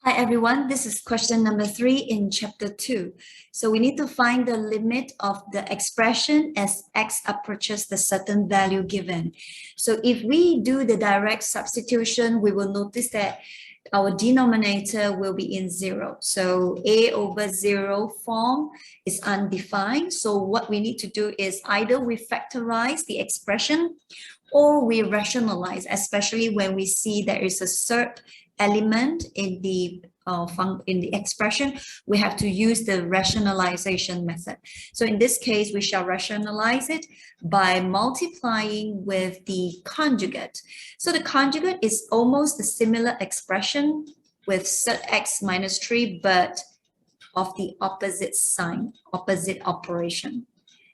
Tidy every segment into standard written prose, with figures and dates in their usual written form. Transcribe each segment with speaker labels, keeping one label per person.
Speaker 1: Hi everyone, this is question number 3 in chapter 2. So we need to find the limit of the expression as x approaches the certain value given. So if we do the direct substitution, we will notice that our denominator will be in 0. So a over 0 form is undefined. So what we need to do is either we factorize the expression or we rationalize, especially when we see there is a cert element in the expression, we have to use the rationalization method. So in this case, we shall rationalize it by multiplying with the conjugate. So the conjugate is almost a similar expression with cert x minus 3, but of the opposite sign, opposite operation.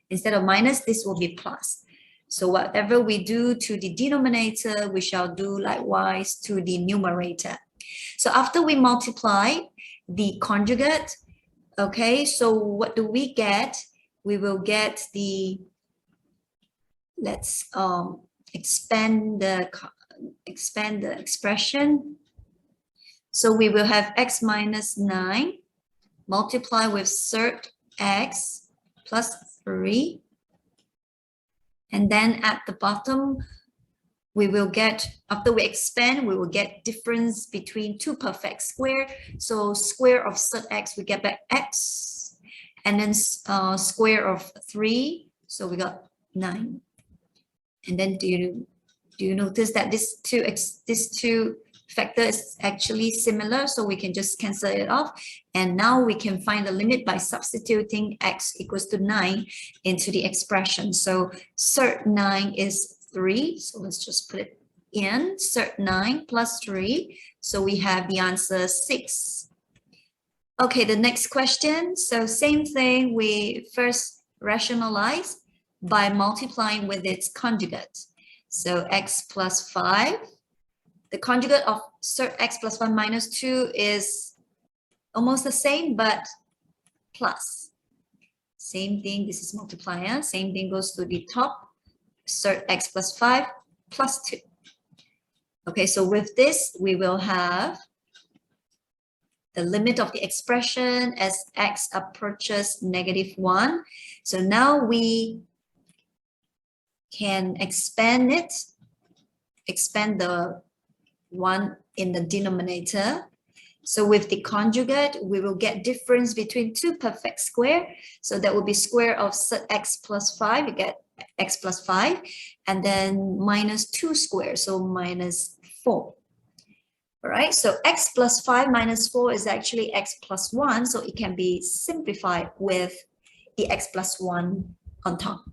Speaker 1: Instead of minus, this will be plus. So whatever we do to the denominator, we shall do likewise to the numerator. So after we multiply the conjugate, okay, so what do we get? We will get the, let's expand the expression. So we will have x minus 9 multiply with cert x plus 3. And then at the bottom, we will get, after we expand, we will get difference between two perfect square. So square of cert x, we get back x. And then square of 3, so we got 9. And then do you notice that this two factor is actually similar? So we can just cancel it off. And now we can find the limit by substituting x equals to 9 into the expression. So cert 9 is 3, so let's just put it in, cert 9 plus 3, so we have the answer 6. Okay, the next question, so same thing, we first rationalize by multiplying with its conjugate. So x plus 5, the conjugate of cert x plus 1 minus 2 is almost the same, but plus. Same thing, this is multiplier, same thing goes to the top. Cert x plus 5 plus 2. Okay, so with this, we will have the limit of the expression as x approaches -1. So now we can expand it, expand the one in the denominator. So with the conjugate, we will get difference between two perfect square. So that will be square of cert x plus 5, you get x plus 5, and then minus 2 squared, so minus 4. All right, so x plus 5 minus 4 is actually x plus 1, so it can be simplified with the x plus 1 on top.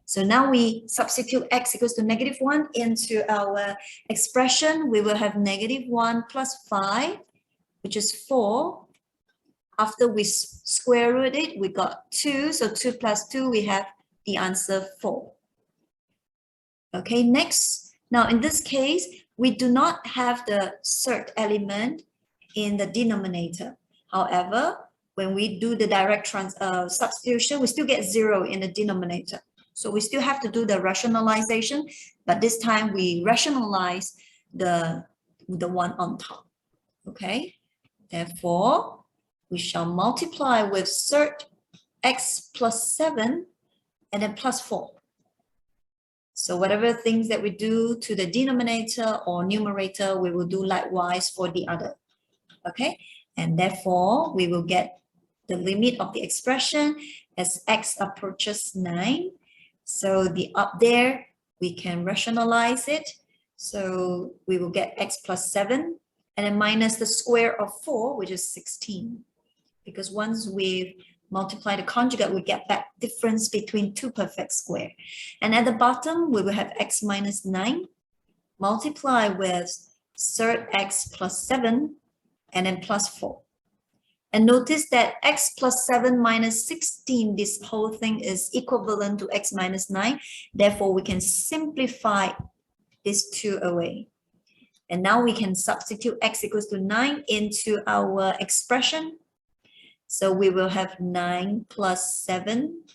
Speaker 1: So now we substitute x equals to -1 into our expression. We will have -1 plus 5, which is 4. After we square root it, we got 2, so 2 plus 2, we have the answer 4. Okay, next. Now in this case, we do not have the cert element in the denominator. However, when we do the direct substitution, we still get 0 in the denominator. So we still have to do the rationalization, but this time we rationalize the one on top. Okay, therefore, we shall multiply with cert x plus 7 and then plus 4. So whatever things that we do to the denominator or numerator, we will do likewise for the other. Okay, and therefore we will get the limit of the expression as x approaches 9. So the up there, we can rationalize it. So we will get x plus 7 and then minus the square of 4, which is 16. Because once we've multiply the conjugate, we get back difference between two perfect square. And at the bottom, we will have x minus 9 multiply with cert x plus 7 and then plus 4. And notice that x plus 7 minus 16, this whole thing is equivalent to x minus 9. Therefore, we can simplify these two away. And now we can substitute x equals to 9 into our expression. So we will have 9 plus 7,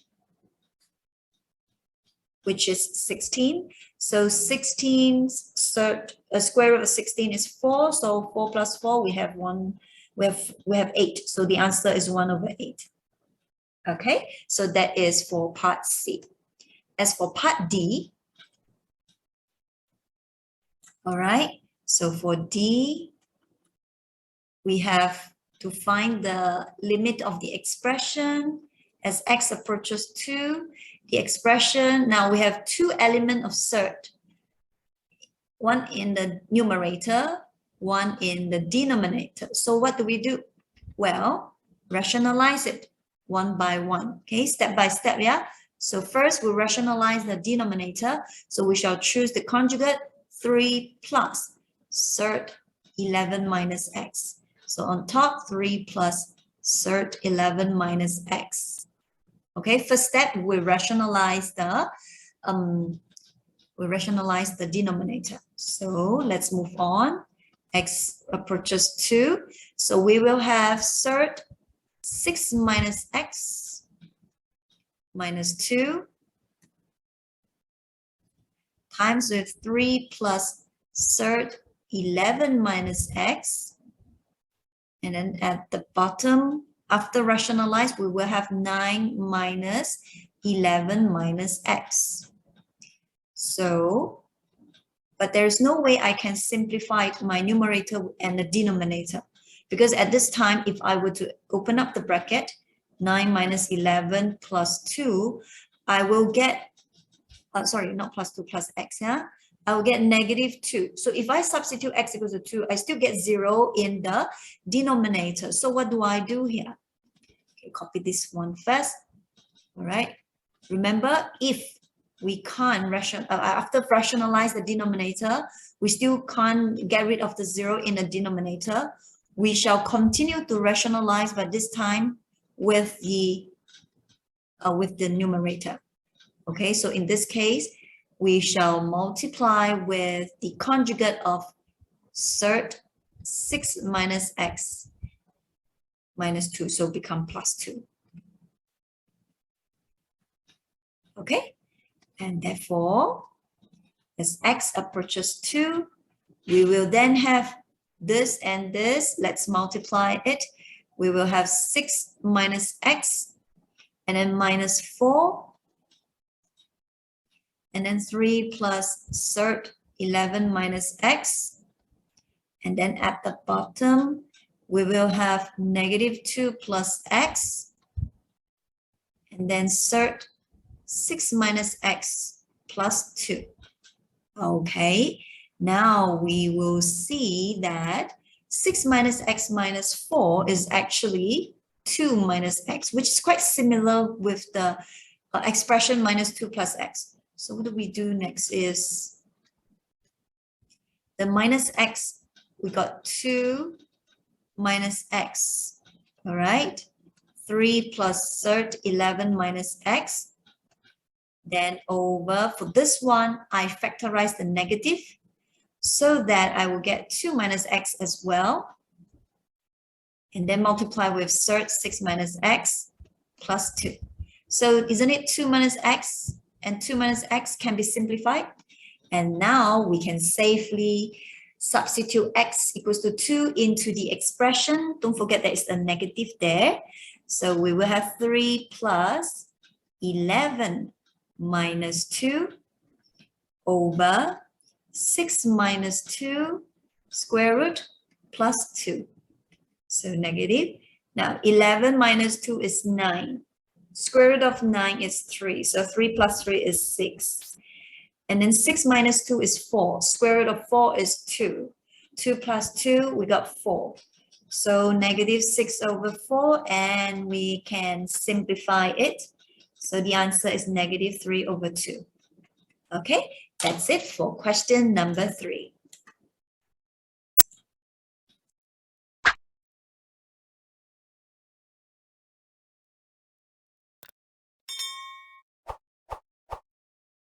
Speaker 1: which is 16. So 16, square root of 16 is 4. So 4 plus 4, we have 1 We have 8, so the answer is 1 over 8. Okay, so that is for part C. As for part D, all right, so for D, we have to find the limit of the expression as x approaches 2. The expression, now we have 2 elements of surd, one in the numerator, one in the denominator. So what do we do? Well, rationalize it one by one, okay, step by step, yeah? So first we rationalize the denominator. So we shall choose the conjugate 3 plus surd 11 minus x. So on top, 3 plus surd 11 minus x. Okay, first step, we rationalize the denominator. So let's move on. X approaches 2. So we will have surd 6 minus x minus 2 times with 3 plus surd 11 minus x. And then at the bottom, after rationalize, we will have 9 minus 11 minus x. So, but there's no way I can simplify my numerator and the denominator, because at this time, if I were to open up the bracket, 9 minus 11 plus 2, I will get, sorry, not plus 2, plus x, yeah? I will get negative 2. So if I substitute x equals to 2, I still get 0 in the denominator. So what do I do here? Okay, copy this one first. All right. Remember, if we can't after rationalize the denominator, we still can't get rid of the 0 in the denominator. We shall continue to rationalize, but this time with the numerator. Okay, so in this case, we shall multiply with the conjugate of surd 6 minus x minus 2, so become plus 2. Okay, and therefore, as x approaches 2, we will then have this and this. Let's multiply it. We will have 6 minus x, and then minus 4, and then 3 plus surd 11 minus x. And then at the bottom, we will have negative 2 plus x, and then surd 6 minus x plus 2. Okay, now we will see that 6 minus x minus 4 is actually 2 minus x, which is quite similar with the expression minus 2 plus x. So what do we do next is the minus x, we got 2 minus x, all right? 3 plus surd 11 minus x. Then over, for this one, I factorize the negative so that I will get 2 minus x as well. And then multiply with surd 6 minus x plus 2. So isn't it 2 minus x and 2 minus x can be simplified? And now we can safely substitute x equals to 2 into the expression. Don't forget there is a negative there. So we will have 3 plus 11 minus 2 over 6 minus 2 square root plus 2. So negative. Now 11 minus 2 is 9. Square root of 9 is 3. So 3 plus 3 is 6. And then 6 minus 2 is 4. Square root of 4 is 2. 2 plus 2, we got 4. So negative 6 over 4, and we can simplify it. So the answer is negative 3 over 2. Okay, that's it for question number 3.